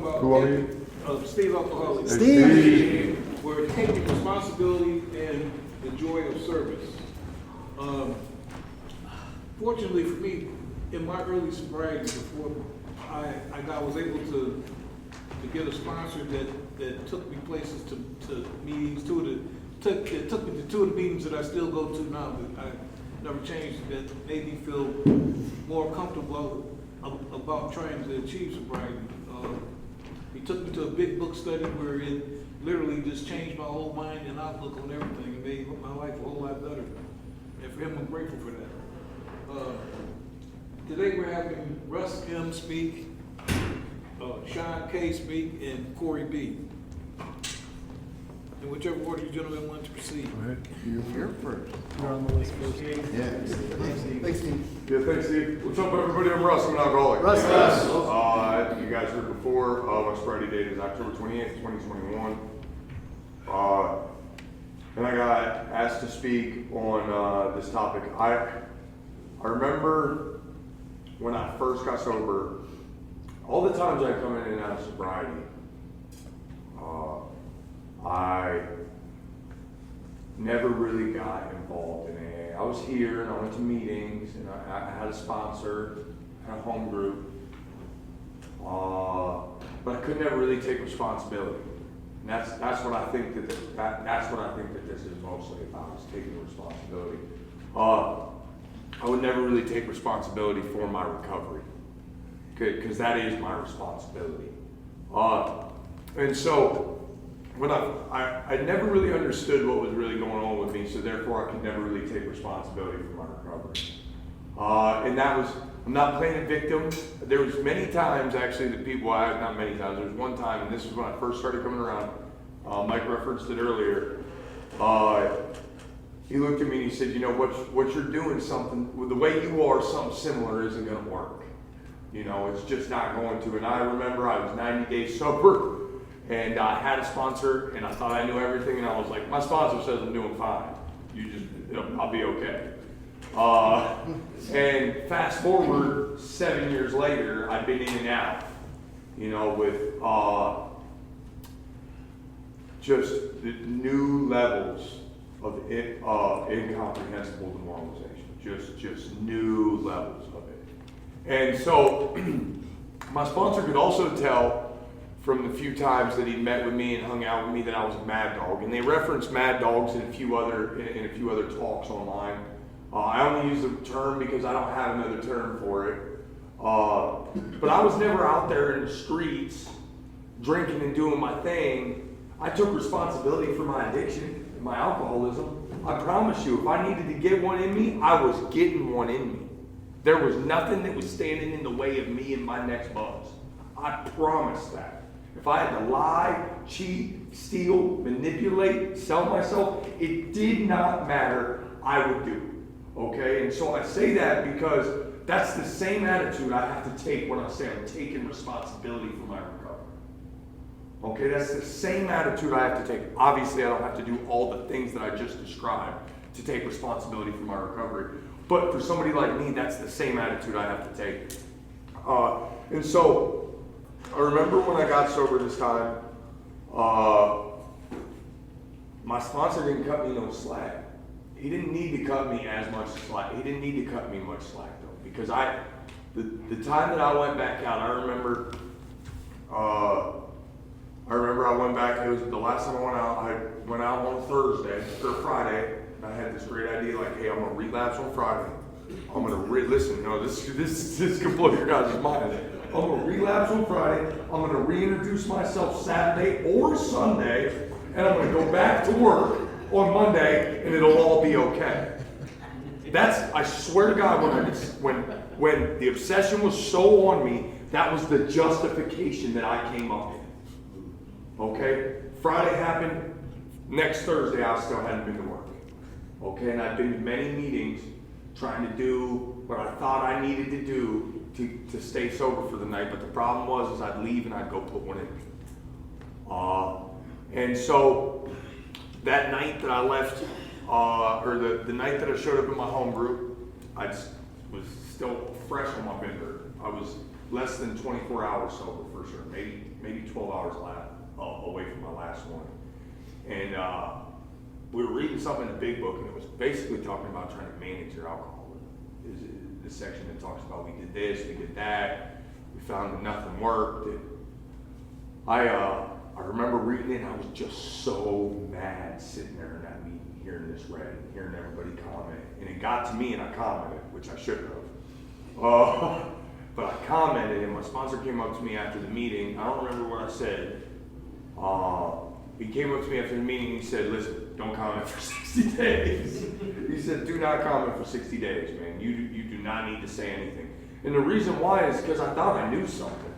about Who are you? Steve Alcoholic. Steve. We're taking responsibility and the joy of service. Fortunately for me, in my early sobriety, before I was able to get a sponsor that took me places to meetings, it took me to two of the meetings that I still go to now, that I never changed, that made me feel more comfortable about trying to achieve sobriety. He took me to a big book study where it literally just changed my whole mind and outlook on everything and made my life a whole lot better. And for him, I'm grateful for that. Today we're having Russ M. speak, Shawn K. speak, and Cory B. In whichever order you gentlemen want to proceed. Go ahead. You're here first. You're on the list first. Yeah. Thanks, Steve. Yeah, thanks, Steve. What's up, everybody? I'm Russ. I'm an alcoholic. Russ. You guys heard before, my sobriety date is October 28th, 2021. And I got asked to speak on this topic. I remember when I first got sober, all the times I come in and out of sobriety, I never really got involved in AA. I was here and I went to meetings and I had a sponsor, had a home group, but I could never really take responsibility. And that's what I think that's what I think that this is mostly about, is taking responsibility. I would never really take responsibility for my recovery, because that is my responsibility. And so when I never really understood what was really going on with me, so therefore I could never really take responsibility for my recovery. And that was, I'm not playing a victim. There was many times actually that people, not many times, there was one time, and this was when I first started coming around, Mike referenced it earlier. He looked at me and he said, you know, what you're doing, something, the way you are, something similar isn't gonna work. You know, it's just not going to. And I remember I was 90 days sober, and I had a sponsor, and I thought I knew everything, and I was like, my sponsor says I'm doing fine. I'll be okay. And fast forward 7 years later, I've been in and out, you know, with just the new levels of incomprehensible demoralization, just new levels of it. And so my sponsor could also tell from the few times that he met with me and hung out with me that I was a mad dog. And they reference mad dogs in a few other talks online. I only use the term because I don't have another term for it. But I was never out there in the streets drinking and doing my thing. I took responsibility for my addiction, my alcoholism. I promise you, if I needed to get one in me, I was getting one in me. There was nothing that was standing in the way of me and my next buzz. I promise that. If I had to lie, cheat, steal, manipulate, sell myself, it did not matter, I would do it. Okay? And so I say that because that's the same attitude I have to take when I say I'm taking responsibility for my recovery. Okay, that's the same attitude I have to take. Obviously, I don't have to do all the things that I just described to take responsibility for my recovery. But for somebody like me, that's the same attitude I have to take. And so, I remember when I got sober this time, my sponsor didn't cut me no slack. He didn't need to cut me as much slack. He didn't need to cut me much slack though, because the time that I went back out, I remember I went back. It was the last time I went out. I went out on Thursday or Friday, and I had this great idea, like, hey, I'm gonna relapse on Friday. I'm gonna listen. No, this can blow your guys' mind. I'm gonna relapse on Friday. I'm gonna reintroduce myself Saturday or Sunday, and I'm gonna go back to work on Monday, and it'll all be okay. I swear to God, when the obsession was so on me, that was the justification that I came up with. Okay? Friday happened. Next Thursday, I still hadn't been to work. Okay? And I've been to many meetings trying to do what I thought I needed to do to stay sober for the night, but the problem was I'd leave and I'd go put one in. And so that night that I left, or the night that I showed up in my home group, I was still fresh on my bender. I was less than 24 hours sober for sure, maybe 12 hours away from my last one. And we were reading something in the big book, and it was basically talking about trying to manage your alcoholism. Is the section that talks about we did this, we did that, we found that nothing worked. I remember reading it, and I was just so mad sitting there in that meeting, hearing this read, and hearing everybody comment. And it got to me, and I commented, which I shouldn't have. But I commented, and my sponsor came up to me after the meeting. I don't remember what I said. He came up to me after the meeting, and he said, listen, don't comment for 60 days. He said, do not comment for 60 days, man. You do not need to say anything. And the reason why is because I thought I knew something.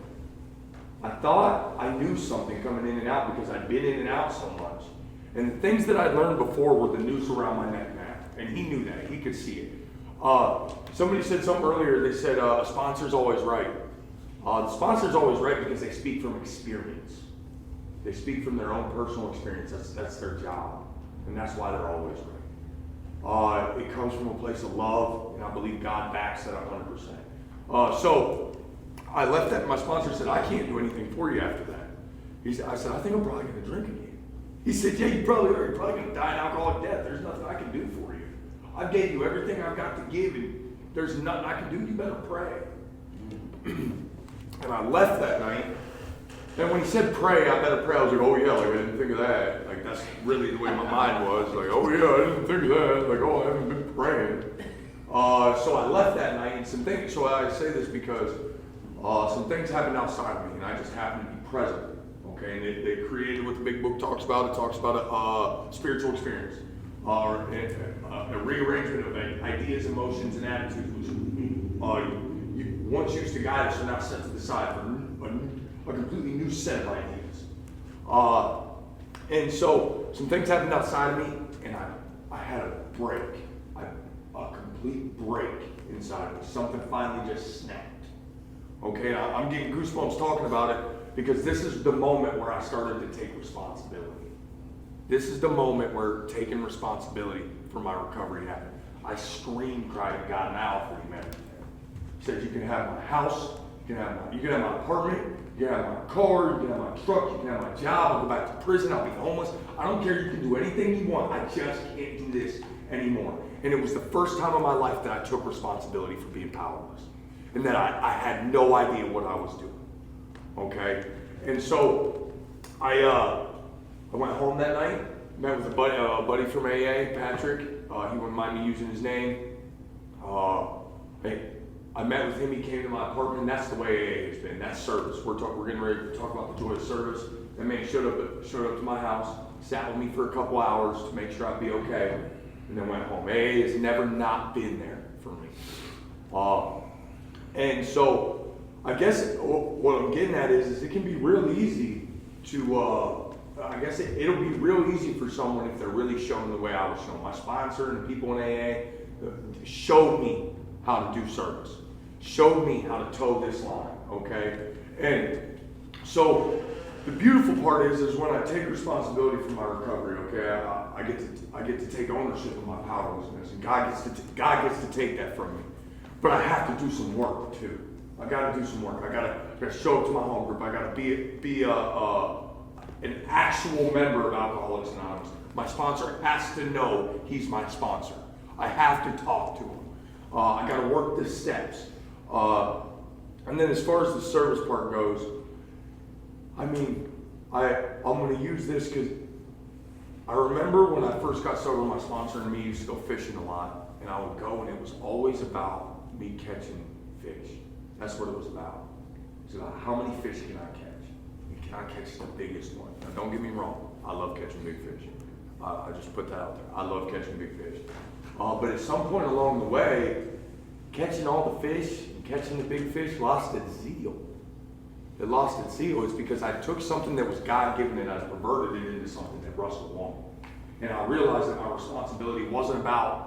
I thought I knew something coming in and out because I'd been in and out so much. And the things that I'd learned before were the noose around my neck now. And he knew that. He could see it. Somebody said something earlier. They said a sponsor's always right. The sponsor's always right because they speak from experience. They speak from their own personal experience. That's their job. And that's why they're always right. It comes from a place of love, and I believe God backs that 100%. So I left that, and my sponsor said, I can't do anything for you after that. I said, I think I'm probably going to drink again. He said, yeah, you probably are. You're probably going to die an alcoholic death. There's nothing I can do for you. I gave you everything I've got to give, and there's nothing I can do. You better pray. And I left that night. And when he said pray, I better pray. I was like, oh yeah, like I didn't think of that. Like that's really the way my mind was. Like, oh yeah, I didn't think of that. Like, oh, I haven't been praying. So I left that night, and some things. So I say this because some things happened outside of me, and I just happened to be present. Okay, and they created what the big book talks about. It talks about a spiritual experience, or a rearrangement of ideas, emotions, and attitudes, which once used to guide us are now set to the side for a completely new set of ideas. And so some things happened outside of me, and I had a break, a complete break inside of me. Something finally just snapped. Okay, I'm getting goosebumps talking about it because this is the moment where I started to take responsibility. This is the moment where taking responsibility for my recovery happened. I screamed, cried at God, and I offered him everything. Said, you can have my house, you can have my apartment, you can have my car, you can have my truck, you can have my job, I'll go back to prison, I'll be homeless. I don't care, you can do anything you want. I just can't do this anymore. And it was the first time in my life that I took responsibility for being powerless. And that I had no idea what I was doing. Okay? And so I went home that night, met with a buddy from AA, Patrick. He wouldn't mind me using his name. I met with him, he came to my apartment, and that's the way AA has been. That's service. We're getting ready to talk about the joy of service. That man showed up to my house, sat with me for a couple hours to make sure I'd be okay, and then went home. AA has never not been there for me. And so I guess what I'm getting at is it can be real easy to, I guess it'll be real easy for someone if they're really shown the way I was shown. My sponsor and the people in AA showed me how to do service, showed me how to toe this line, okay? And so the beautiful part is when I take responsibility for my recovery, okay, I get to take ownership of my powerlessness, and God gets to take that from me. But I have to do some work too. I got to do some work. I got to show up to my home group. I got to be an actual member of Alcoholics Anonymous. My sponsor has to know he's my sponsor. I have to talk to him. I got to work the steps. And then as far as the service part goes, I mean, I'm going to use this because I remember when I first got sober, my sponsor and me used to go fishing a lot. And I would go, and it was always about me catching fish. That's what it was about. It was about how many fish can I catch? And can I catch the biggest one? Now, don't get me wrong. I love catching big fish. I just put that out there. I love catching big fish. But at some point along the way, catching all the fish and catching the big fish lost its zeal. It lost its zeal. It's because I took something that was God-given and I perverted it into something that Russ would want. And I realized that my responsibility wasn't about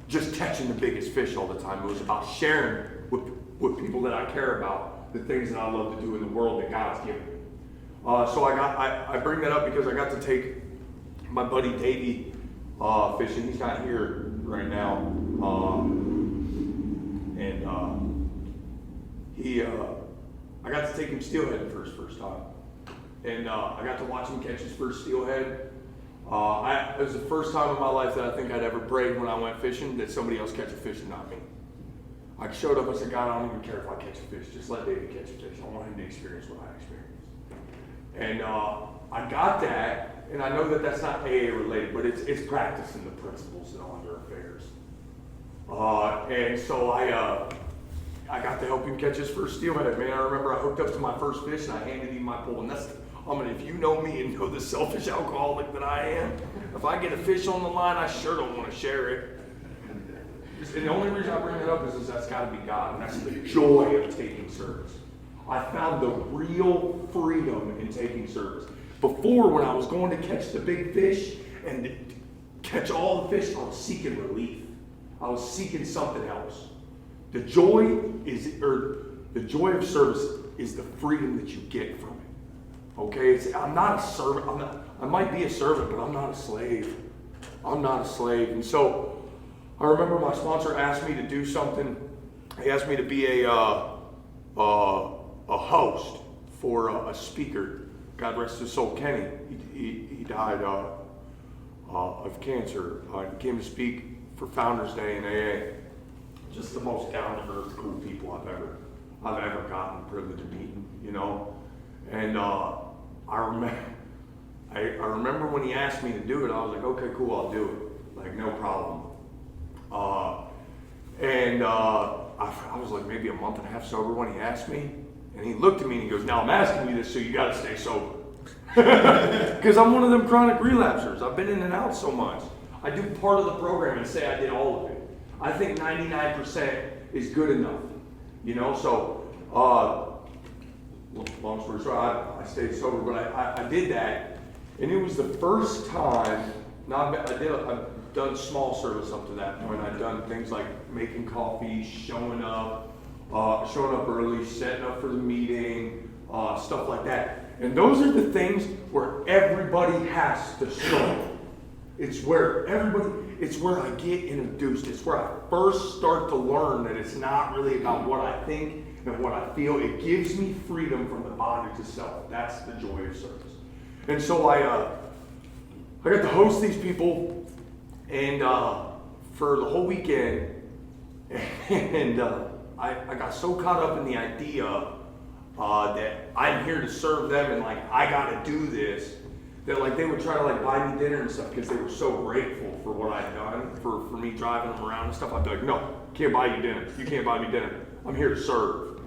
just catching the biggest fish all the time. It was about sharing with people that I care about the things that I love to do in the world that God's given me. So I bring that up because I got to take my buddy Davey fishing. He's not here right now. And I got to take him steelheading for his first time. And I got to watch him catch his first steelhead. It was the first time in my life that I think I'd ever prayed when I went fishing that somebody else catch a fish and not me. I showed up, I said, God, I don't even care if I catch a fish. Just let David catch a fish. I want him to experience what I experienced. And I got that, and I know that that's not AA related, but it's practicing the principles in all your affairs. And so I got to help him catch his first steelhead, man. I remember I hooked up to my first fish and I handed him my pole. And if you know me and know the selfish alcoholic that I am, if I get a fish on the line, I sure don't want to share it. And the only reason I bring it up is that's got to be God, and that's the joy of taking service. I found the real freedom in taking service. Before, when I was going to catch the big fish and catch all the fish, I was seeking relief. I was seeking something else. The joy of service is the freedom that you get from it. Okay, I'm not a servant. I might be a servant, but I'm not a slave. I'm not a slave. And so I remember my sponsor asked me to do something. He asked me to be a host for a speaker. God rest his soul, Kenny. He died of cancer. He came to speak for Founders Day in AA. Just the most down-to-earth, cool people I've ever gotten the privilege of meeting, you know. And I remember when he asked me to do it, I was like, okay, cool, I'll do it. Like, no problem. I was like maybe a month and a half sober when he asked me, and he looked at me and he goes, now I'm asking you this so you got to stay sober. Because I'm one of them chronic relapsers. I've been in and out so much. I do part of the program and say I did all of it. I think 99% is good enough, you know. So, long story short, I stayed sober, but I did that, and it was the first time. Now I've done small service up to that point. I've done things like making coffee, showing up early, setting up for the meeting, stuff like that. And those are the things where everybody has to show up. It's where I get introduced. It's where I first start to learn that it's not really about what I think and what I feel. It gives me freedom from the bondage of self. That's the joy of service. And so I got to host these people, and for the whole weekend, and I got so caught up in the idea that I'm here to serve them, and like I got to do this, that like they would try to like buy me dinner and stuff because they were so grateful for what I'd done for me driving them around and stuff. I'd be like, no, can't buy you dinner. You can't buy me dinner. I'm here to serve.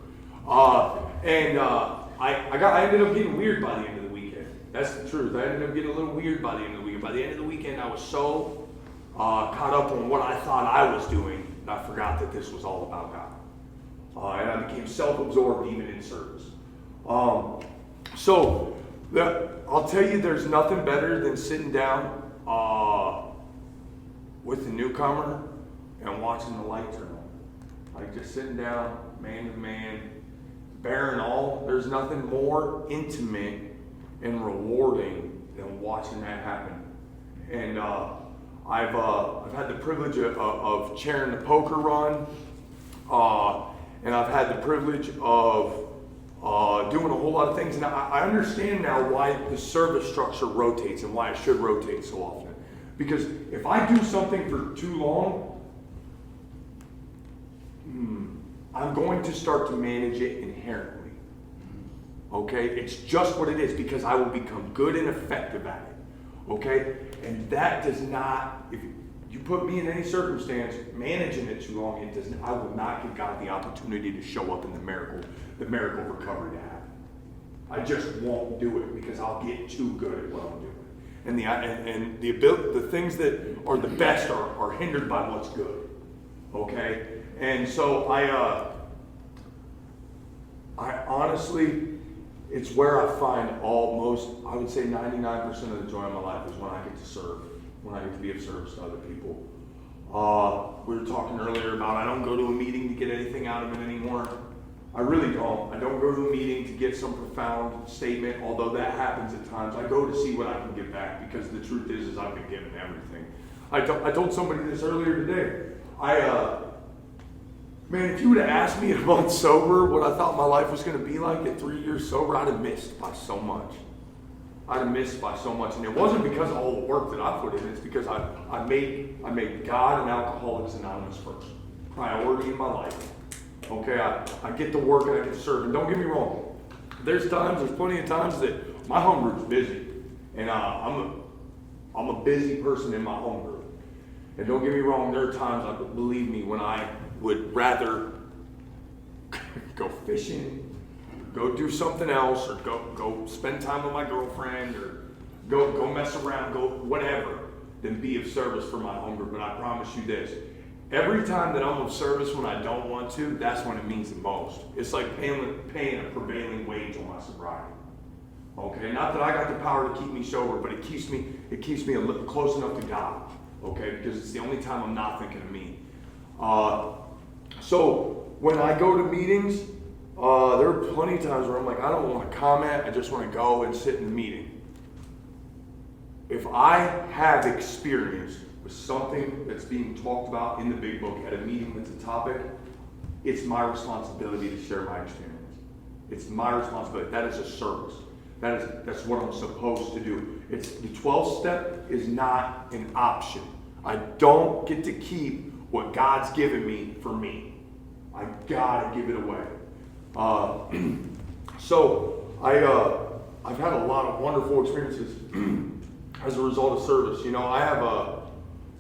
I ended up getting weird by the end of the weekend. That's the truth. I ended up getting a little weird by the end of the weekend. By the end of the weekend, I was so caught up on what I thought I was doing that I forgot that this was all about God. And I became self-absorbed even in service. I'll tell you, there's nothing better than sitting down with the newcomer and watching the light turn on. Like just sitting down, man to man, bearing all. There's nothing more intimate and rewarding than watching that happen. And I've had the privilege of chairing the poker run, and I've had the privilege of doing a whole lot of things, and I understand now why the service structure rotates and why it should rotate so often. Because if I do something for too long, I'm going to start to manage it inherently. Okay? It's just what it is, because I will become good and effective at it. Okay? And that does not, if you put me in any circumstance, managing it too long, I will not give God the opportunity to show up in the miracle recovery to happen. I just won't do it because I'll get too good at what I'm doing. And the things that are the best are hindered by what's good. Okay? And so I honestly, it's where I find I would say 99% of the joy of my life is when I get to serve, when I get to be of service to other people. We were talking earlier about I don't go to a meeting to get anything out of it anymore. I really don't. I don't go to a meeting to get some profound statement, although that happens at times. I go to see what I can get back, because the truth is I've been given everything. I told somebody this earlier today. Man, if you would have asked me a month sober what I thought my life was going to be like at 3 years sober, I'd have missed by so much. I'd have missed by so much. And it wasn't because of all the work that I put in. It's because I made God and Alcoholics Anonymous first. Priority in my life. Okay, I get to work and I get to serve. And don't get me wrong. There's plenty of times that my home group's busy. And I'm a busy person in my home group. And don't get me wrong, there are times, believe me, when I would rather go fishing, go do something else, or go spend time with my girlfriend, or go mess around, go whatever, than be of service for my home group. And I promise you this, every time that I'm of service when I don't want to, that's when it means the most. It's like paying a prevailing wage on my sobriety. Okay, not that I got the power to keep me sober, but it keeps me a little close enough to God. Okay, because it's the only time I'm not thinking of me. So when I go to meetings, there are plenty of times where I'm like, I don't want to comment, I just want to go and sit in the meeting. If I have experience with something that's being talked about in the big book at a meeting that's a topic, it's my responsibility to share my experience. It's my responsibility. That is a service. That's what I'm supposed to do. The 12th step is not an option. I don't get to keep what God's given me for me. I gotta give it away. So I've had a lot of wonderful experiences as a result of service. You know, I have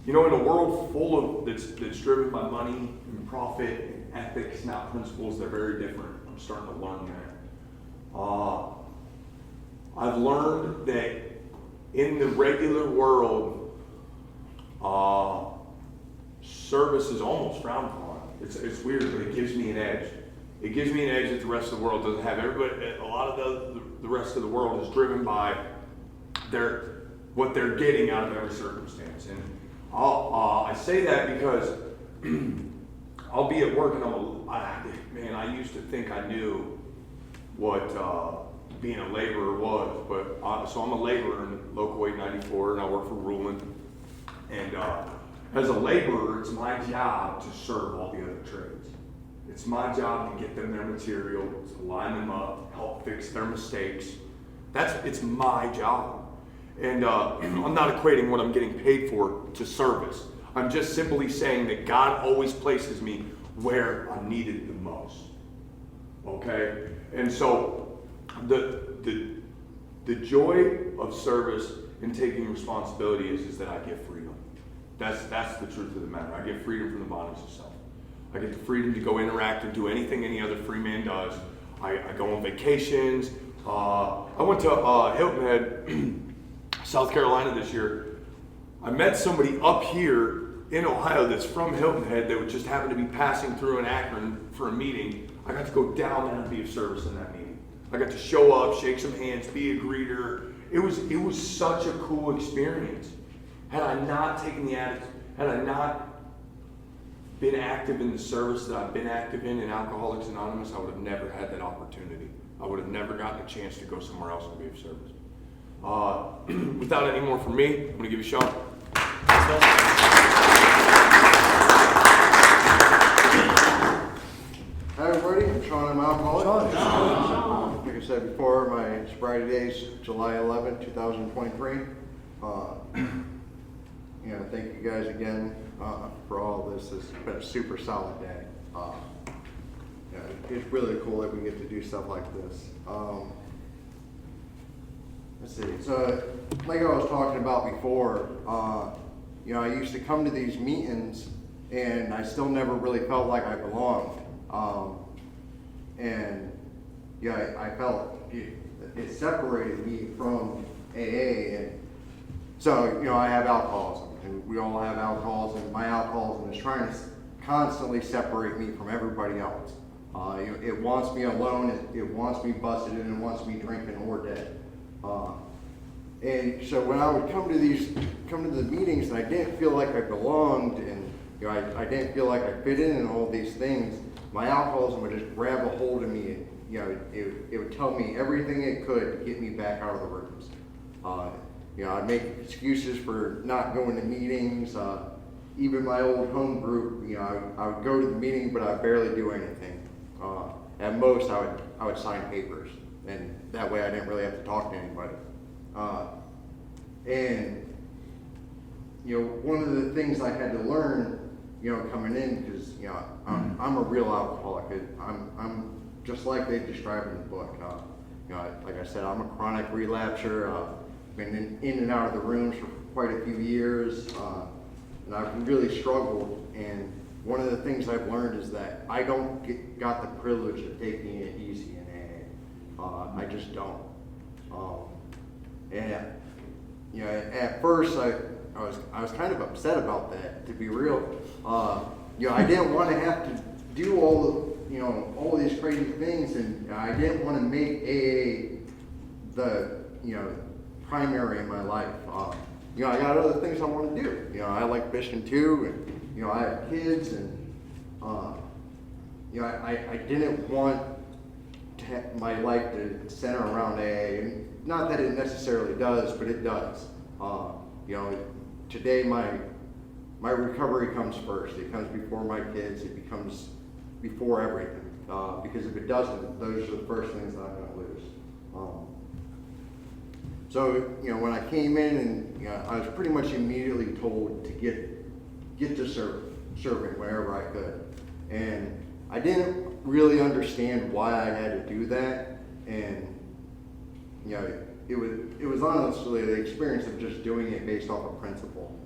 in a world full of that's driven by money and profit and ethics, not principles, they're very different. I'm starting to learn that. I've learned that in the regular world, service is almost frowned upon. It's weird, but it gives me an edge. It gives me an edge that the rest of the world doesn't have. Everybody, a lot of the rest of the world is driven by what they're getting out of every circumstance. And I say that because I'll be at work and I used to think I knew what being a laborer was, but so I'm a laborer in Local 894, and I work for Ruland. And as a laborer, it's my job to serve all the other trades. It's my job to get them their material, to line them up, help fix their mistakes. It's my job. And I'm not equating what I'm getting paid for to service. I'm just simply saying that God always places me where I'm needed the most. Okay? And so the joy of service and taking responsibility is that I get freedom. That's the truth of the matter. I get freedom from the bondage of self. I get the freedom to go interact and do anything any other free man does. I go on vacations. I went to Hilton Head, South Carolina this year. I met somebody up here in Ohio that's from Hilton Head that would just happen to be passing through in Akron for a meeting. I got to go down there and be of service in that meeting. I got to show up, shake some hands, be a greeter. It was such a cool experience. Had I not taken the attitude, had I not been active in the service that I've been active in Alcoholics Anonymous, I would have never had that opportunity. I would have never gotten a chance to go somewhere else and be of service. Without any more from me, I'm going to give you Shawn. Hi everybody, I'm Shawn, I'm an alcoholic. Shawn. Like I said before, my sobriety day is July 11, 2023. Thank you guys again for all of this. It's been a super solid day. It's really cool that we get to do stuff like this. Let's see. So, like I was talking about before, I used to come to these meetings and I still never really felt like I belonged. I felt it separated me from AA. And so, I have alcoholism, and we all have alcoholism, and my alcoholism is trying to constantly separate me from everybody else. It wants me alone, it wants me busted, and it wants me drinking or dead. And so when I would come to the meetings and I didn't feel like I belonged, and I didn't feel like I fit in all these things, my alcoholism would just grab a hold of me, and it would tell me everything it could to get me back out of the rooms. I'd make excuses for not going to meetings. even my old home group, you know, I would go to the meeting, but I would barely do anything. At most, I would sign papers, and that way I didn't really have to talk to anybody. And you know, one of the things I had to learn, you know, coming in, because you know, I'm a real alcoholic. I'm just like they describe in the book. You know, like I said, I'm a chronic relapser. Been in and out of the rooms for quite a few years, and I've really struggled. And one of the things I've learned is that I don't got the privilege of taking it easy in AA. I just don't. And you know, at first I was kind of upset about that, to be real. You know, I didn't want to have to do all these crazy things, and I didn't want to make AA the, you know, primary in my life. You know, I got other things I want to do. You know, I like fishing too, and you know, I have kids, and you know, I didn't want my life to center around AA, and not that it necessarily does, but it does. You know, today my recovery comes first. It comes before my kids. It becomes before everything. Because if it doesn't, those are the first things that I'm going to lose. So, you know, when I came in, and you know, I was pretty much immediately told to get to serving wherever I could. And I didn't really understand why I had to do that. And, you know, it was honestly the experience of just doing it based off of principle.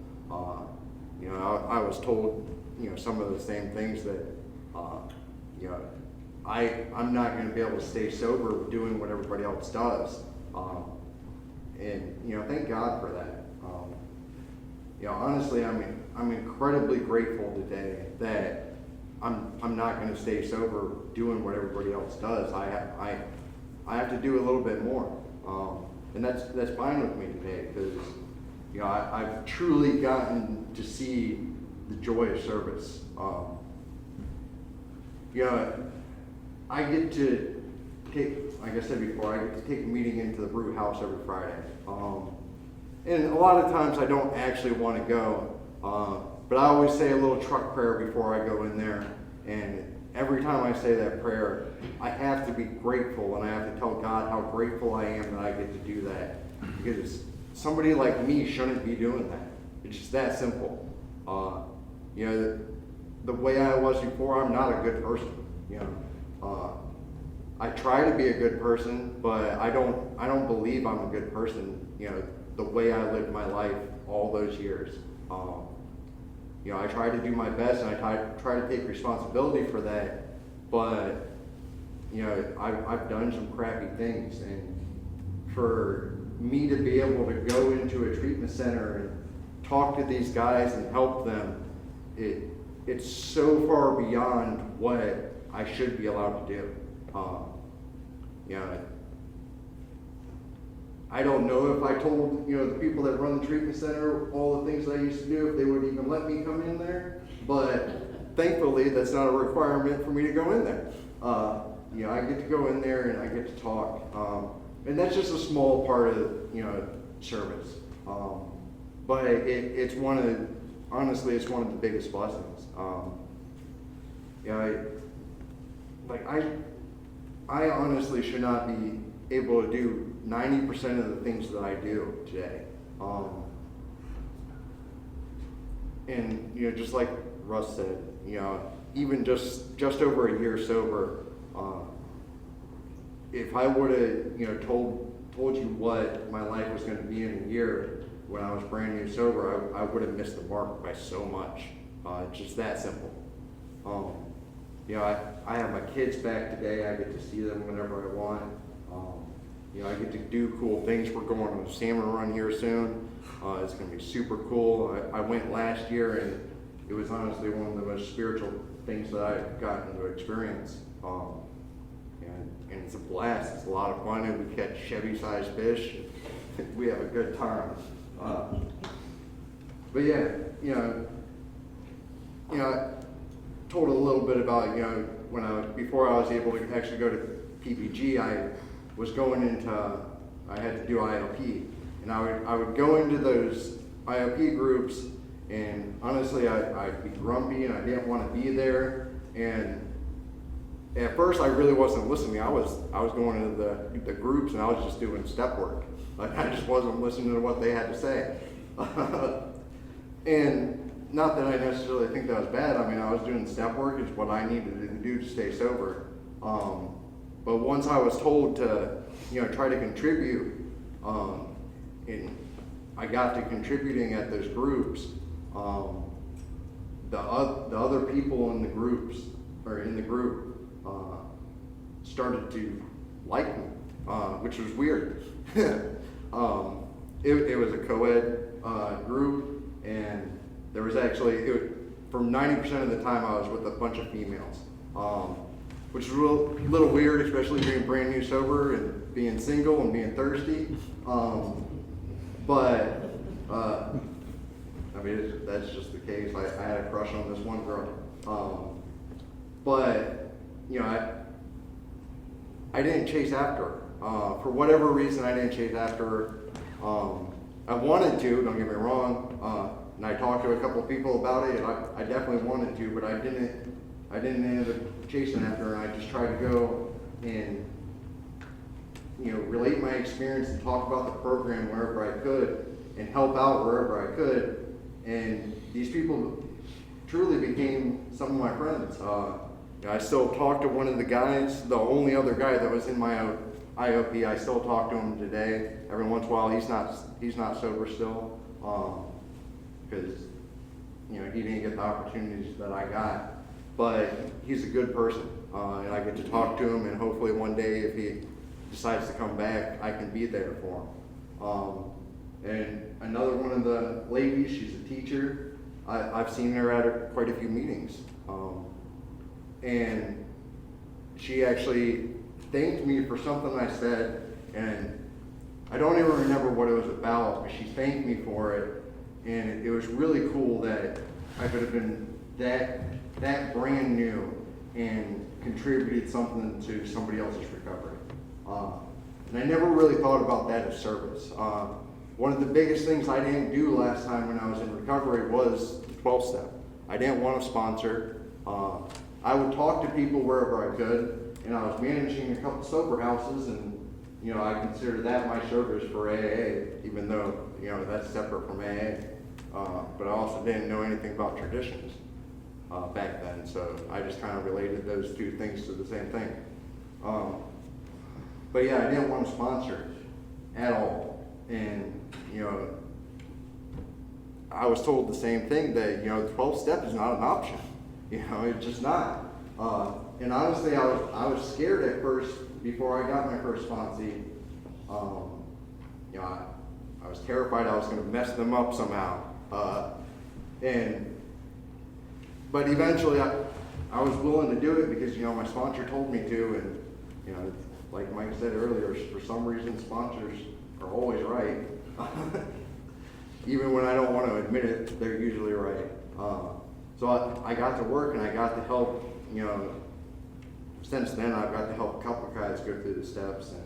You know, I was told, you know, some of the same things that, you know, I'm not going to be able to stay sober doing what everybody else does. And, you know, thank God for that. You know, honestly, I'm incredibly grateful today that I'm not going to stay sober doing what everybody else does. I have to do a little bit more. And that's fine with me today, because you know, I've truly gotten to see the joy of service. You know, I get to take, like I said before, I get to take a meeting into the brew house every Friday. And a lot of times I don't actually want to go, but I always say a little truck prayer before I go in there. And every time I say that prayer, I have to be grateful, and I have to tell God how grateful I am that I get to do that. Because somebody like me shouldn't be doing that. It's just that simple. You know, the way I was before, I'm not a good person. You know, I try to be a good person, but I don't believe I'm a good person. You know, the way I lived my life all those years. You know, I try to do my best, and I try to take responsibility for that. But you know, I've done some crappy things, and for me to be able to go into a treatment center and talk to these guys and help them, it's so far beyond what I should be allowed to do. You know, I don't know if I told, you know, the people that run the treatment center all the things I used to do, if they would even let me come in there, but thankfully that's not a requirement for me to go in there. You know, I get to go in there and I get to talk, and that's just a small part of, you know, service. But it's honestly, it's one of the biggest blessings. You know, I honestly should not be able to do 90% of the things that I do today. And, you know, just like Russ said, you know, even just over a year sober, if I would have, you know, told you what my life was going to be in a year when I was brand new sober, I would have missed the mark by so much. It's just that simple. You know, I have my kids back today. I get to see them whenever I want. You know, I get to do cool things. We're going on a salmon run here soon. It's going to be super cool. I went last year, and it was honestly one of the most spiritual things that I've gotten to experience. And it's a blast. It's a lot of fun, and we catch Chevy-sized fish. We have a good time. But yeah, you know, I told a little bit about, you know, before I was able to actually go to PPG, I was going into, I had to do IOP, and I would go into those IOP groups, And honestly, I'd be grumpy and I didn't want to be there. And at first, I really wasn't listening. I was going to the groups and I was just doing step work. Like I just wasn't listening to what they had to say. And not that I necessarily think that was bad. I mean, I was doing step work. It's what I needed to do to stay sober. But once I was told to, try to contribute, and I got to contributing at those groups, the other people in the group started to like me, which was weird. It was a co-ed group, and there was actually, from 90% of the time I was with a bunch of females, which is a little weird, especially being brand new sober and being single and being thirsty. But I mean, that's just the case. I had a crush on this one girl. But, I didn't chase after her. For whatever reason, I didn't chase after her. I wanted to, don't get me wrong. And I talked to a couple of people about it, and I definitely wanted to, but I didn't end up chasing after her. And I just tried to go and, relate my experience and talk about the program wherever I could and help out wherever I could. And these people truly became some of my friends. I still talk to one of the guys, the only other guy that was in my IOP. I still talk to him today. Every once in a while, he's not sober still, because he didn't get the opportunities that I got. But he's a good person, and I get to talk to him. And hopefully one day, if he decides to come back, I can be there for him. And another one of the ladies, she's a teacher. I've seen her at quite a few meetings. And she actually thanked me for something I said, and I don't even remember what it was about, but she thanked me for it. And it was really cool that I could have been that brand new and contributed something to somebody else's recovery. And I never really thought about that as service. One of the biggest things I didn't do last time when I was in recovery was the 12-step. I didn't want to sponsor. I would talk to people wherever I could, and I was managing a couple sober houses, and I consider that my service for AA, even though that's separate from AA. But I also didn't know anything about traditions back then, so I just kind of related those two things to the same thing. But yeah, I didn't want to sponsor at all, and I was told the same thing, that the 12-step is not an option. It's just not. And honestly, I was scared at first before I got my first sponsee. I was terrified I was going to mess them up somehow. But eventually I was willing to do it because my sponsor told me to, and like Mike said earlier, for some reason sponsors are always right. Even when I don't want to admit it, they're usually right. So I got to work and I got to help, since then I've got to help a couple guys go through the steps. And,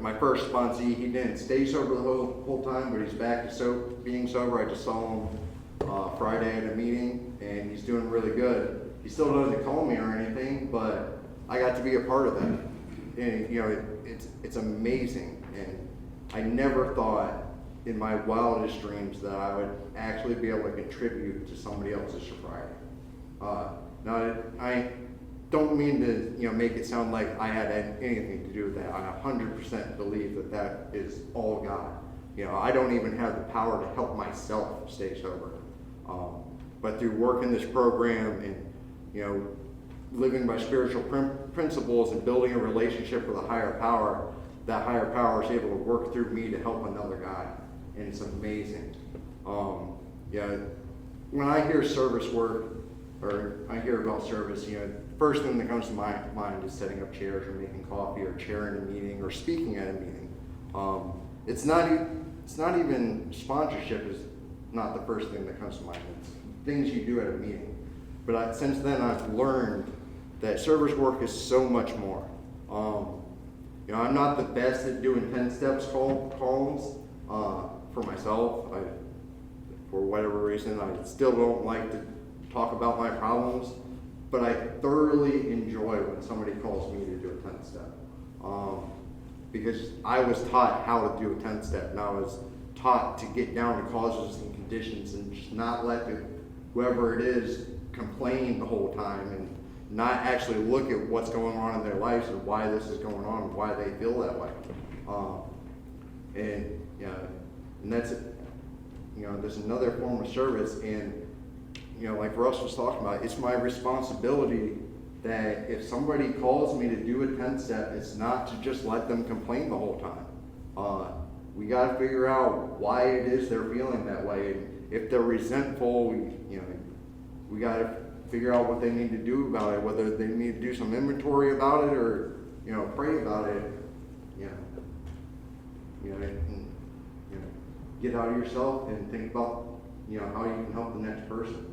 my first sponsee, he didn't stay sober the whole time, but he's back to being sober. I just saw him Friday at a meeting, and he's doing really good. He still doesn't call me or anything, but I got to be a part of that. And, it's amazing. And I never thought in my wildest dreams that I would actually be able to contribute to somebody else's sobriety. Now, I don't mean to make it sound like I had anything to do with that. I 100% believe that is all God. I don't even have the power to help myself stay sober. But through working this program and living by spiritual principles and building a relationship with a higher power, that higher power is able to work through me to help another guy. And it's amazing. When I hear service work, or I hear about service, first thing that comes to my mind is setting up chairs or making coffee or chairing a meeting or speaking at a meeting. It's not even sponsorship is not the first thing that comes to mind. It's things you do at a meeting. But since then I've learned that service work is so much more. I'm not the best at doing 10 steps calls for myself. for whatever reason, I still don't like to talk about my problems, but I thoroughly enjoy when somebody calls me to do a 10-step. Because I was taught how to do a 10-step, and I was taught to get down to causes and conditions and just not let whoever it is complain the whole time and not actually look at what's going on in their lives and why this is going on and why they feel that way. And that's, there's another form of service, and, like Russ was talking about, it's my responsibility that if somebody calls me to do a 10-step, it's not to just let them complain the whole time. We got to figure out why it is they're feeling that way. And if they're resentful, we got to figure out what they need to do about it, whether they need to do some inventory about it or, pray about it. Get out of yourself and think about, how you can help the next person.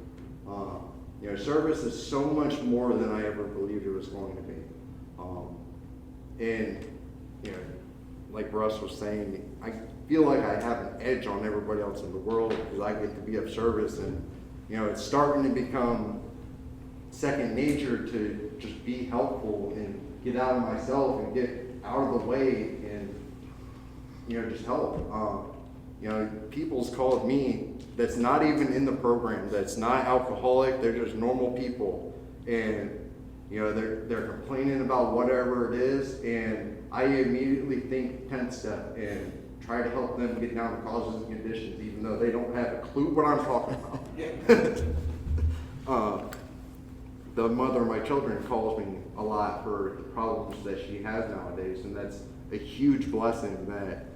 Service is so much more than I ever believed it was going to be. Like Russ was saying, I feel like I have an edge on everybody else in the world because I get to be of service, and it's starting to become second nature to just be helpful and get out of myself and get out of the way and just help. People's called me that's not even in the program, that's not alcoholic, they're just normal people, and they're complaining about whatever it is, and I immediately think 10th step and try to help them get down to causes and conditions, even though they don't have a clue what I'm talking about. The mother of my children calls me a lot for the problems that she has nowadays, and that's a huge blessing that,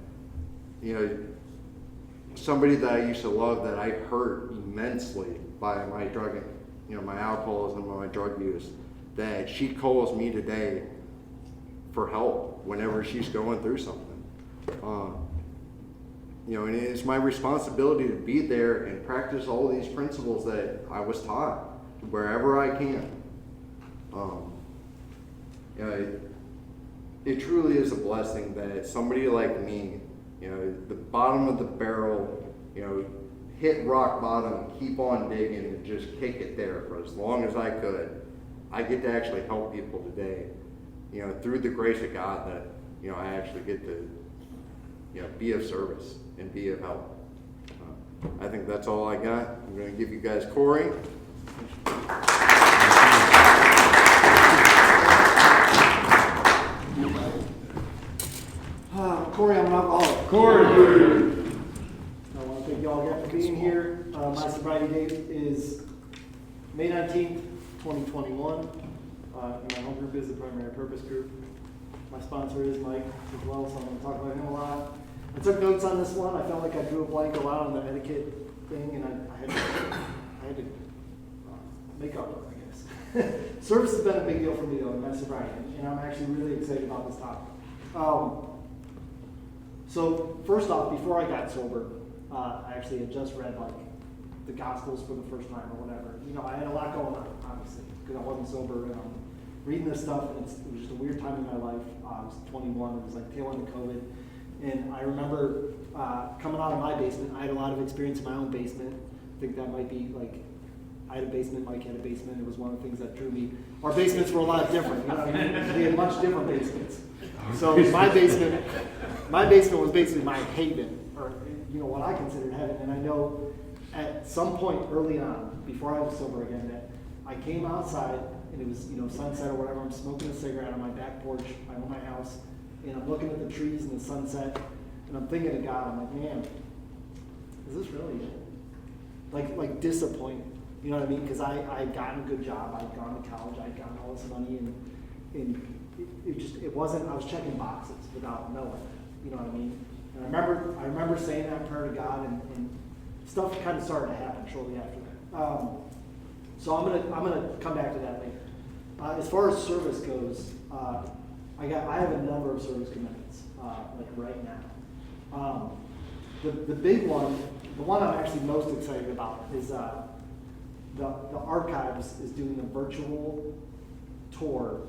somebody that I used to love that I hurt immensely by my drug, my alcoholism and my drug use, that she calls me today for help whenever she's going through something. And it's my responsibility to be there and practice all these principles that I was taught wherever I can. It truly is a blessing that somebody like me, the bottom of the barrel, hit rock bottom, keep on digging, and just kick it there for as long as I could. I get to actually help people today, through the grace of God, that, I actually get to, be of service and be of help. I think that's all I got. I'm going to give you guys Cory. Cory, I'm an alcoholic. Cory! I want to thank you all again for being here. My sobriety date is May 19th, 2021. And my home group is the Primary Purpose Group. My sponsor is Mike as well, so I'm going to talk about him a lot. I took notes on this one. I felt like I drew a blank a lot on the etiquette thing, and I had to make up for it, I guess. Service has been a big deal for me, though, in my sobriety, and I'm actually really excited about this topic. So first off, before I got sober, I actually had just read the Gospels for the first time or whatever. I had a lot going on, obviously, because I wasn't sober, and I'm reading this stuff, and it was just a weird time in my life. I was 21, it was tail end of COVID, and I remember coming out of my basement. I had a lot of experience in my own basement. I think that might be I had a basement, Mike had a basement. It was one of the things that drew me. Our basements were a lot different. We had much different basements. So my basement was basically my haven, or what I considered heaven. And I know at some point early on, before I was sober again, that I came outside and it was sunset or whatever. I'm smoking a cigarette on my back porch. I own my house, and I'm looking at the trees and the sunset, and I'm thinking to God, I'm like, man, is this really it? Like disappointed. You know what I mean? Because I had gotten a good job, I'd gone to college, I'd gotten all this money, and it wasn't. I was checking boxes without knowing. You know what I mean? And I remember saying that prayer to God, and stuff kind of started to happen shortly after that. So I'm gonna come back to that later. As far as service goes, I have a number of service commitments right now. The big one, the one I'm actually most excited about is the Archives is doing a virtual tour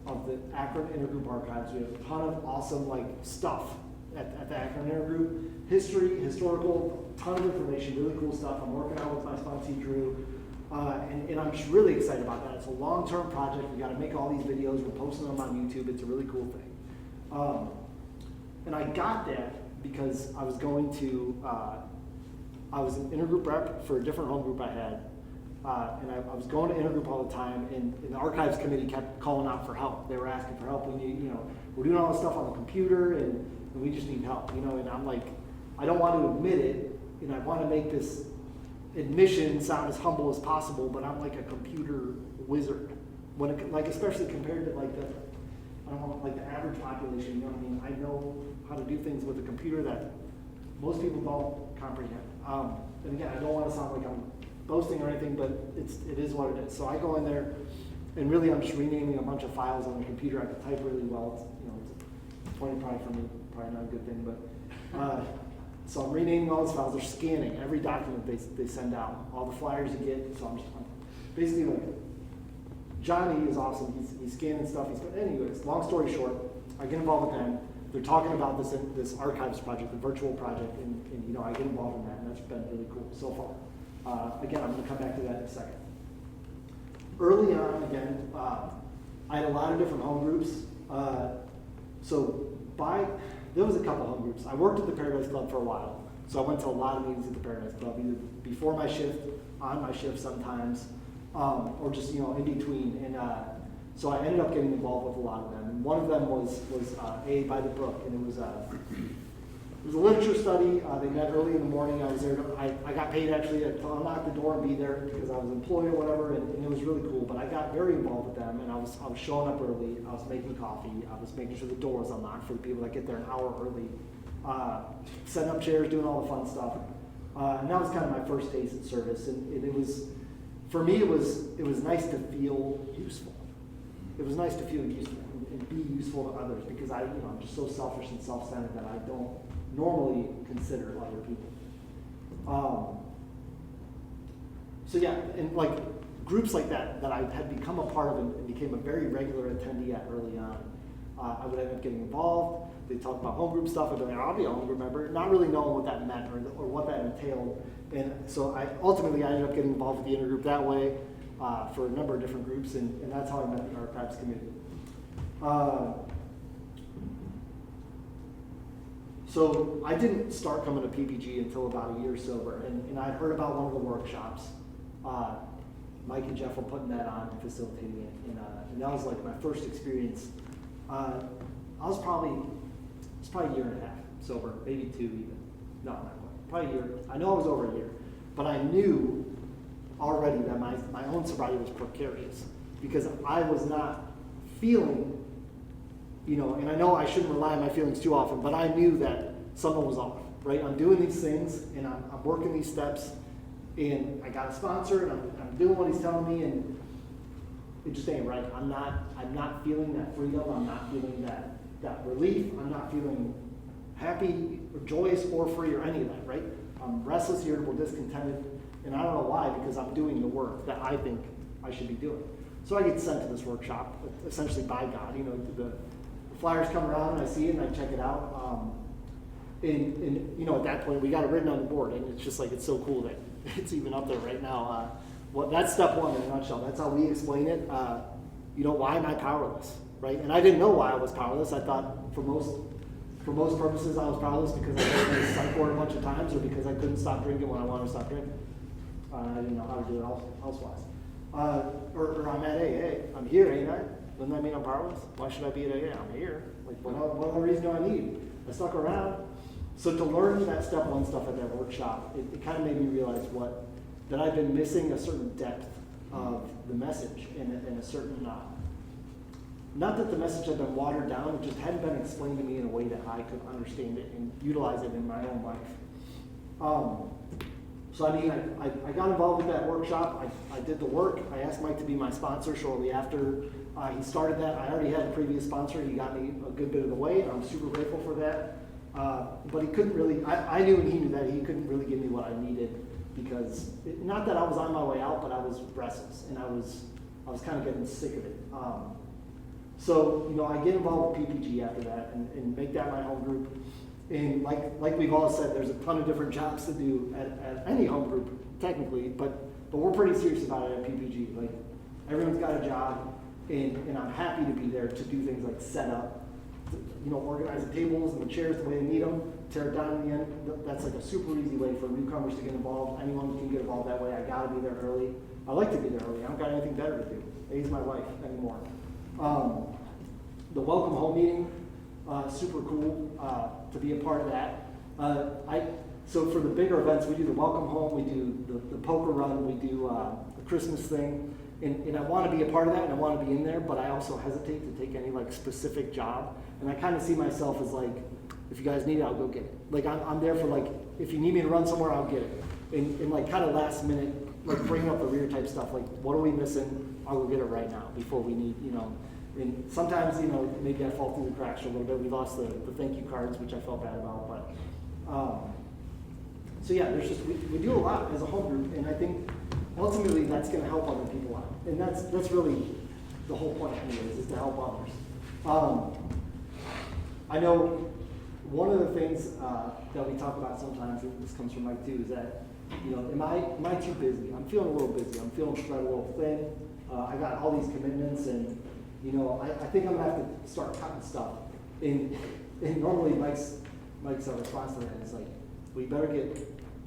of the Akron Intergroup Archives. We have a ton of awesome stuff at the Akron Intergroup. History, historical, ton of information, really cool stuff. I'm working out with my sponsee, Drew. And I'm just really excited about that. It's a long-term project. We got to make all these videos. We're posting them on YouTube. It's a really cool thing. And I got that because I was going to, I was an intergroup rep for a different home group I had. And I was going to intergroup all the time, and the archives committee kept calling out for help. They were asking for help. We need, we're doing all this stuff on the computer, and we just need help, and I'm like, I don't want to admit it, and I want to make this admission sound as humble as possible, but I'm like a computer wizard. When it, like, especially compared to like the, I don't know, like the average population, you know what I mean? I know how to do things with a computer that most people don't comprehend. And again, I don't want to sound like I'm boasting or anything, but it is what it is. So I go in there, and really I'm just renaming a bunch of files on the computer. I can type really well. It's 20 probably for me, probably not a good thing, but so I'm renaming all these files. They're scanning every document they send out, all the flyers you get. So I'm basically like, Johnny is awesome. He's scanning stuff. Anyways, long story short, I get involved with them. They're talking about this archives project, the virtual project, and I get involved in that, and that's been really cool so far. Again, I'm going to come back to that in a second. Early on, again, I had a lot of different home groups. There was a couple home groups. I worked at the Paradise Club for a while, so I went to a lot of meetings at the Paradise Club, either before my shift, on my shift sometimes, or just in between. And so I ended up getting involved with a lot of them. And one of them was A by the Brook, and it was a literature study. They met early in the morning. I was there. I got paid actually to unlock the door and be there because I was employed or whatever, and it was really cool. But I got very involved with them, and I was showing up early. I was making coffee. I was making sure the door was unlocked for the people that get there an hour early. Setting up chairs, doing all the fun stuff. And that was kind of my first taste in service, and it was, for me, it was nice to feel useful. It was nice to feel useful and be useful to others because I'm just so selfish and self-centered that I don't normally consider other people. So yeah, and like groups like that I had become a part of and became a very regular attendee at early on. I would end up getting involved. They'd talk about home group stuff. I'd be like, I'll be a home group member, not really knowing what that meant or what that entailed. And so I ended up getting involved with the intergroup that way for a number of different groups, and that's how I met the archives committee. So I didn't start coming to PPG until about a year sober, and I heard about one of the workshops. Mike and Jeff were putting that on and facilitating it, and that was like my first experience. I was probably a year and a half sober, maybe 2 even. No, not quite. Probably a year. I know I was over a year, but I knew already that my own sobriety was precarious because I was not feeling, and I know I shouldn't rely on my feelings too often, but I knew that something was off, right? I'm doing these things and I'm working these steps, and I got a sponsor and I'm doing what he's telling me, and it just ain't right. I'm not feeling that freedom. I'm not feeling that relief. I'm not feeling happy or joyous or free or any of that, right? I'm restless, irritable, discontented, and I don't know why, because I'm doing the work that I think I should be doing. So I get sent to this workshop, essentially by God. The flyers come around and I see it and I check it out. And at that point we got it written on the board, and it's just like, it's so cool that it's even up there right now. That's step one in a nutshell. That's how we explain it. Why am I powerless, right? And I didn't know why I was powerless. I thought for most purposes I was powerless because I went to the psych ward a bunch of times, or because I couldn't stop drinking when I wanted to stop drinking. I didn't know how to do it elsewise. Or I'm at AA. I'm here, ain't I? Doesn't that mean I'm powerless? Why should I be at AA? I'm here. Like, what other reason do I need? I stuck around. So to learn that step one stuff at that workshop, it kind of made me realize that I've been missing a certain depth of the message and a certain, not that the message had been watered down, it just hadn't been explained to me in a way that I could understand it and utilize it in my own life. So I got involved with that workshop. I did the work. I asked Mike to be my sponsor shortly after he started that. I already had a previous sponsor. He got me a good bit of the way, and I'm super grateful for that. But he couldn't really, I knew and he knew that he couldn't really give me what I needed, because, not that I was on my way out, but I was restless, and I was kind of getting sick of it. So I get involved with PPG after that and make that my home group. And like we've all said, there's a ton of different jobs to do at any home group, technically, but we're pretty serious about it at PPG. Like, everyone's got a job, and I'm happy to be there to do things like set up, organize the tables and the chairs the way they need them, tear it down in the end. That's like a super easy way for newcomers to get involved. Anyone can get involved that way. I gotta be there early. I like to be there early. I don't got anything better to do. A's my life anymore. The welcome home meeting, super cool to be a part of that. So for the bigger events, we do the welcome home, we do the poker run, we do the Christmas thing, and I want to be a part of that, and I want to be in there, but I also hesitate to take any like specific job, and I kind of see myself as like, if you guys need it, I'll go get it. Like I'm there for like, if you need me to run somewhere, I'll get it. And like kind of last minute, like bringing up the rear type stuff, like what are we missing? I'll go get it right now before we need, And sometimes, maybe I fall through the cracks a little bit. We lost the thank you cards, which I felt bad about, but so yeah, we do a lot as a home group, and I think ultimately that's going to help other people out, and that's really the whole point, anyways, is to help others. I know one of the things that we talk about sometimes, and this comes from Mike too, is that am I too busy? I'm feeling a little busy. I'm feeling spread a little thin. I got all these commitments, and I think I'm gonna have to start cutting stuff. And normally Mike's response to that is like, well, you better get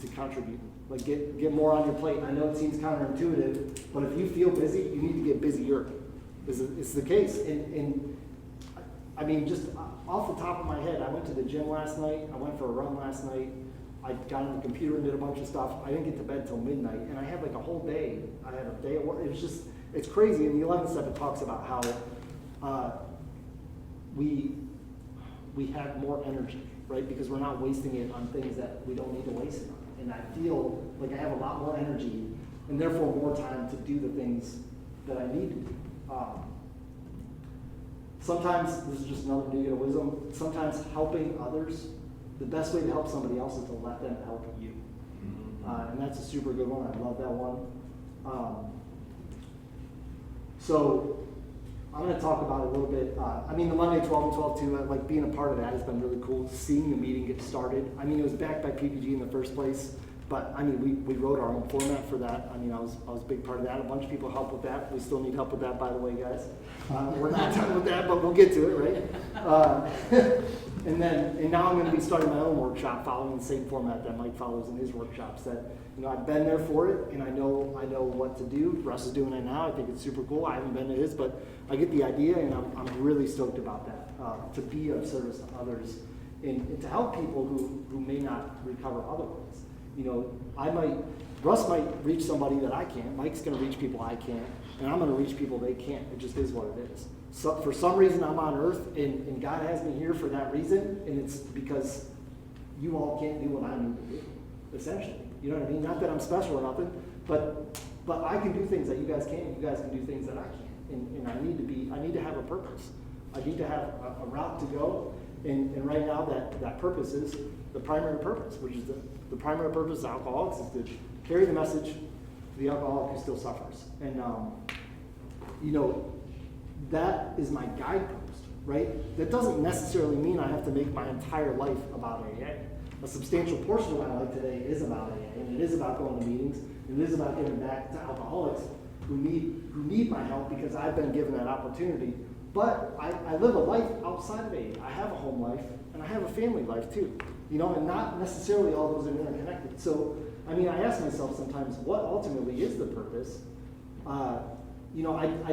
to contribute. Like get more on your plate. I know it seems counterintuitive, but if you feel busy, you need to get busier. It's the case. And I mean, just off the top of my head, I went to the gym last night. I went for a run last night. I got on the computer and did a bunch of stuff. I didn't get to bed till midnight, and I had like a whole day. I had a day at work. It's crazy. And the 11th step, it talks about how we have more energy, right? Because we're not wasting it on things that we don't need to waste it on. And I feel like I have a lot more energy, and therefore more time to do the things that I need to do. Sometimes, this is just another nugget of wisdom, sometimes helping others, the best way to help somebody else is to let them help you. And that's a super good one. I love that one. So I'm going to talk about it a little bit. The Monday 12 and 12 too, like being a part of that has been really cool. Seeing the meeting get started. It was backed by PPG in the first place, but we wrote our own format for that. I was a big part of that. A bunch of people helped with that. We still need help with that, by the way, guys. We're not done with that, but we'll get to it, right? And now I'm going to be starting my own workshop following the same format that Mike follows in his workshops. That I've been there for it, and I know what to do. Russ is doing it now. I think it's super cool. I haven't been to his, but I get the idea, and I'm really stoked about that. To be of service to others, and to help people who may not recover otherwise. Russ might reach somebody that I can't. Mike's going to reach people I can't, and I'm going to reach people they can't. It just is what it is. So for some reason, I'm on earth, and God has me here for that reason, and it's because you all can't do what I need to do, essentially. You know what I mean? Not that I'm special or nothing, but I can do things that you guys can't. You guys can do things that I can't, and I need to have a purpose. I need to have a route to go, and right now that purpose is the primary purpose, which is the primary purpose of alcoholics is to carry the message to the alcoholic who still suffers. And that is my guidepost, right? That doesn't necessarily mean I have to make my entire life about AA. A substantial portion of my life today is about AA, and it is about going to meetings, and it is about giving back to alcoholics who need my help because I've been given that opportunity. But I live a life outside of AA. I have a home life, and I have a family life too, and not necessarily all those are interconnected. So, I ask myself sometimes, what ultimately is the purpose? I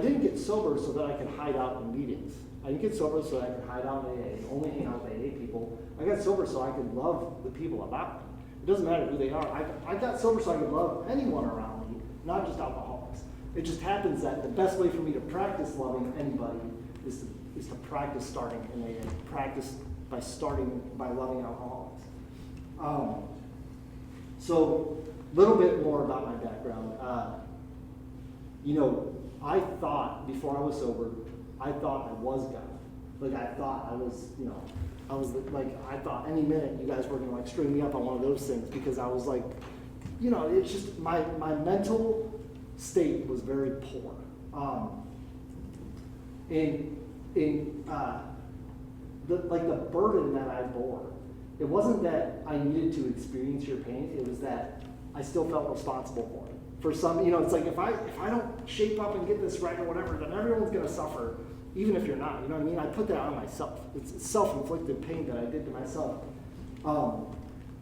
didn't get sober so that I could hide out in meetings. I didn't get sober so that I could hide out in AA, only hang out with AA people. I got sober so I could love the people about me. It doesn't matter who they are. I got sober so I could love anyone around me, not just alcoholics. It just happens that the best way for me to practice loving anybody is to practice starting in AA, practice by starting by loving alcoholics. So, a little bit more about my background. I thought, before I was sober, I thought I was God. Like, I thought I was, I thought any minute you guys were going to, string me up on one of those things because I was like, it's just, my mental state was very poor. The burden that I bore it wasn't that I needed to experience your pain, it was that I still felt responsible for it. For some, it's like if I don't shape up and get this right or whatever, then everyone's gonna suffer, even if you're not, you know what I mean? I put that on myself. It's self-inflicted pain that I did to myself.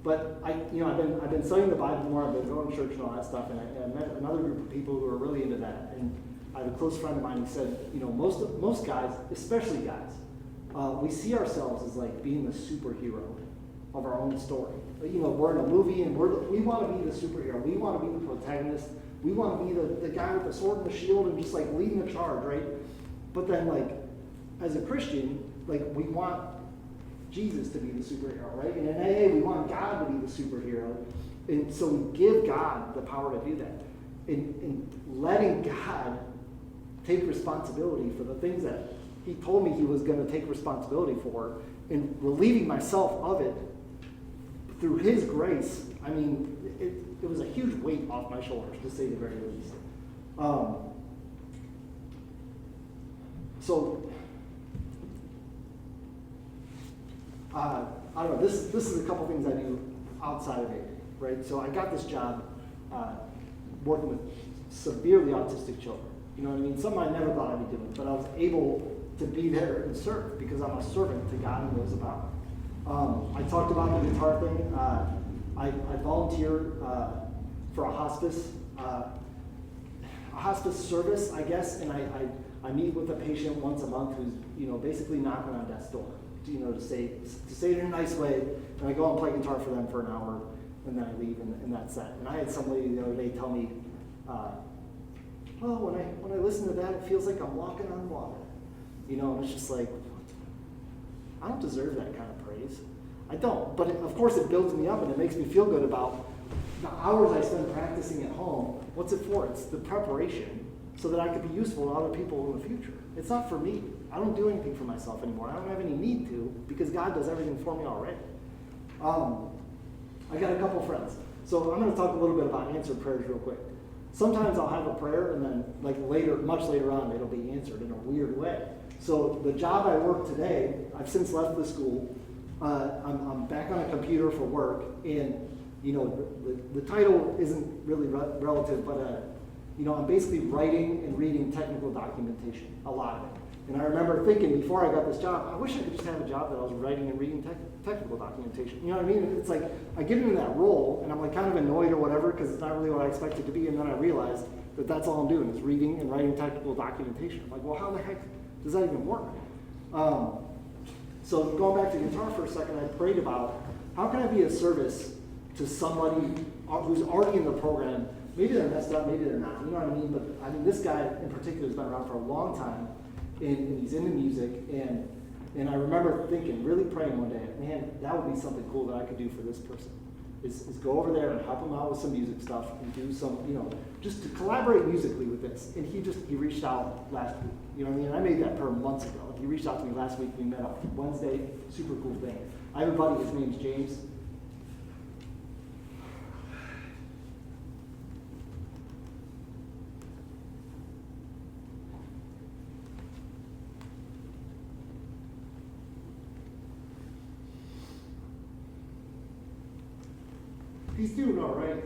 But I've been studying the Bible more, I've been going to church and all that stuff, and I met another group of people who are really into that. And I have a close friend of mine who said, most guys, especially guys, we see ourselves as like being the superhero of our own story. We're in a movie and we want to be the superhero. We want to be the protagonist. We want to be the guy with the sword and the shield and just like leading the charge, right? But then like, as a Christian, like we want Jesus to be the superhero, right? And in AA, we want God to be the superhero. And so we give God the power to do that. And letting God take responsibility for the things that he told me he was going to take responsibility for, and relieving myself of it through his grace, I mean, it was a huge weight off my shoulders, to say the very least. I don't know, this is a couple things I do outside of it, right? So I got this job working with severely autistic children. You know what I mean? Something I never thought I'd be doing, but I was able to be there and serve because I'm a servant to God who knows about it. I talked about the guitar thing. I volunteer for a hospice service, I guess, and I meet with a patient once a month who's basically knocking on death's door, to say it in a nice way, and I go and play guitar for them for an hour, and then I leave, and that's that. And I had some lady the other day tell me, when I listen to that, it feels like I'm walking on water. And it's just like, I don't deserve that kind of praise. I don't. But of course it builds me up and it makes me feel good about the hours I spend practicing at home. What's it for? It's the preparation so that I could be useful to other people in the future. It's not for me. I don't do anything for myself anymore. I don't have any need to because God does everything for me already. I got a couple friends. So I'm going to talk a little bit about answered prayers real quick. Sometimes I'll have a prayer and then much later on, it'll be answered in a weird way. So the job I work today, I've since left the school. I'm back on a computer for work, and the title isn't really relative, but I'm basically writing and reading technical documentation, a lot of it. And I remember thinking before I got this job, I wish I could just have a job that I was writing and reading technical documentation. You know what I mean? It's like I get into that role, and I'm like kind of annoyed or whatever because it's not really what I expected to be. And then I realized that that's all I'm doing is reading and writing technical documentation. I'm like, well, how the heck does that even work? So going back to guitar for a second, I prayed about how can I be of service to somebody who's already in the program. Maybe they're messed up, maybe they're not. You know what I mean? But I mean, this guy in particular has been around for a long time. And he's into music, and I remember thinking, really praying one day, man, that would be something cool that I could do for this person, is go over there and help him out with some music stuff and do some, just to collaborate musically with this. And he reached out last week, you know what I mean? I made that prayer months ago. He reached out to me last week, we met up Wednesday, super cool thing. I have a buddy, his name's James. He's doing all right.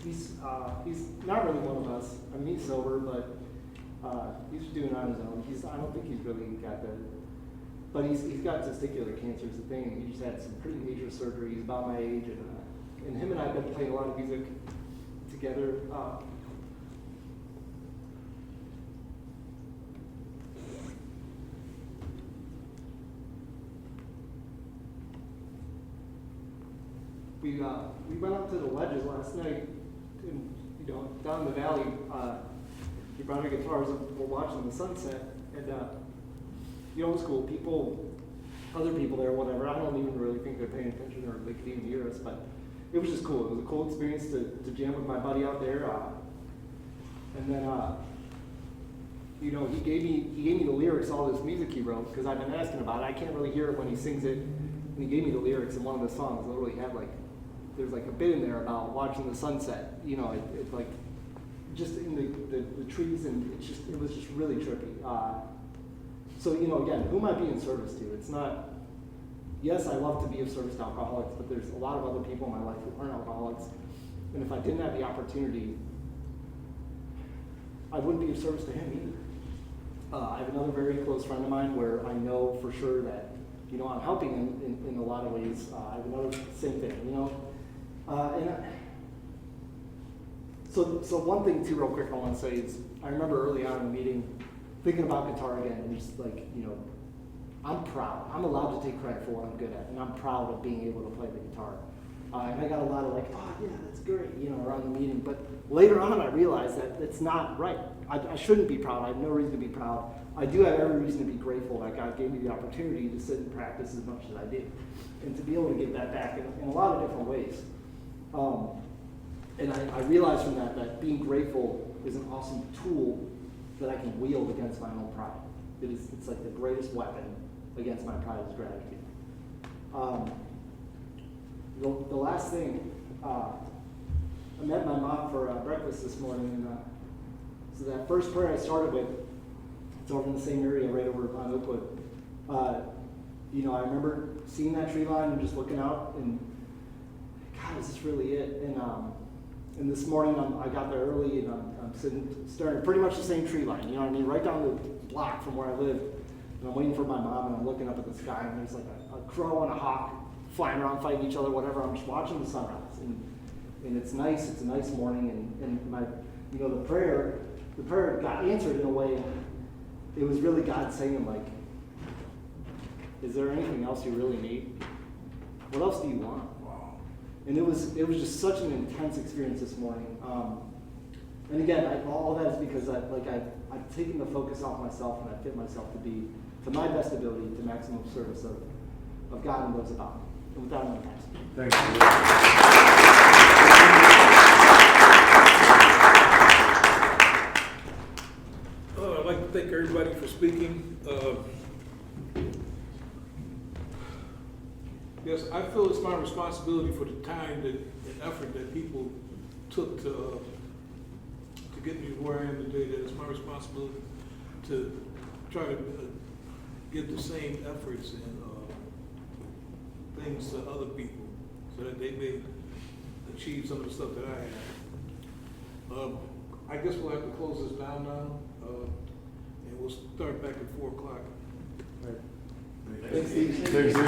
He's not really one of us. I mean, he's sober, but he's doing on his own. I don't think he's really got but he's got testicular cancer is the thing. He just had some pretty major surgery. He's about my age, and him and I have been playing a lot of music together. We went up to the ledges last night, and down in the valley. We brought our guitars and we're watching the sunset, and it was cool. Other people there, whatever. I don't even really think they're paying attention or they could even hear us, but it was just cool. It was a cool experience to jam with my buddy out there, and then he gave me the lyrics, all this music he wrote because I've been asking about it. I can't really hear it when he sings it, and he gave me the lyrics, and one of the songs literally had there's a bit in there about watching the sunset, it's like just in the trees, and it was just really trippy. So, you know, again, who am I being of service to? It's not, yes, I love to be of service to alcoholics, but there's a lot of other people in my life who aren't alcoholics. And if I didn't have the opportunity, I wouldn't be of service to him either. I have another very close friend of mine where I know for sure that, you know, I'm helping him in a lot of ways. I have another same thing, you know. So one thing too, real quick, I want to say is I remember early on in the meeting thinking about guitar again, and just like, you know, I'm proud. I'm allowed to take credit for what I'm good at, and I'm proud of being able to play the guitar. And I got a lot of like, oh yeah, that's great, you know, around the meeting. But later on, I realized that it's not right. I shouldn't be proud. I have no reason to be proud. I do have every reason to be grateful that God gave me the opportunity to sit and practice as much as I did, and to be able to get that back in a lot of different ways. And I realized from that being grateful is an awesome tool that I can wield against my own pride. It's like the greatest weapon against my pride is gratitude. The last thing, I met my mom for breakfast this morning, and so that first prayer I started with, it's over in the same area right over on Oakwood. You know, I remember seeing that tree line and just looking out, and God, is this really it? And this morning I got there early, and I'm staring at pretty much the same tree line, you know what I mean, right down the block from where I live. And I'm waiting for my mom, and I'm looking up at the sky, and there's like a crow and a hawk flying around fighting each other, whatever. I'm just watching the sunrise, and it's nice. It's a nice morning, and my, you know, the prayer got answered in a way. It was really God saying, like, is there anything else you really need? What else do you want? Wow. And it was just such an intense experience this morning. And again, all that is because I've taken the focus off myself, and I fit myself to be, to my best ability, to maximum service of God and those about me. And with that, I'm going to pass it. Thank you. I'd like to thank everybody for speaking. Yes, I feel it's my responsibility for the time and effort that people took to get me where I am today. That it's my responsibility to try to give the same efforts and things to other people so that they may achieve some of the stuff that I have. I guess we'll have to close this down now, and we'll start back at 4 o'clock. Thanks, Steve. Thanks, Steve.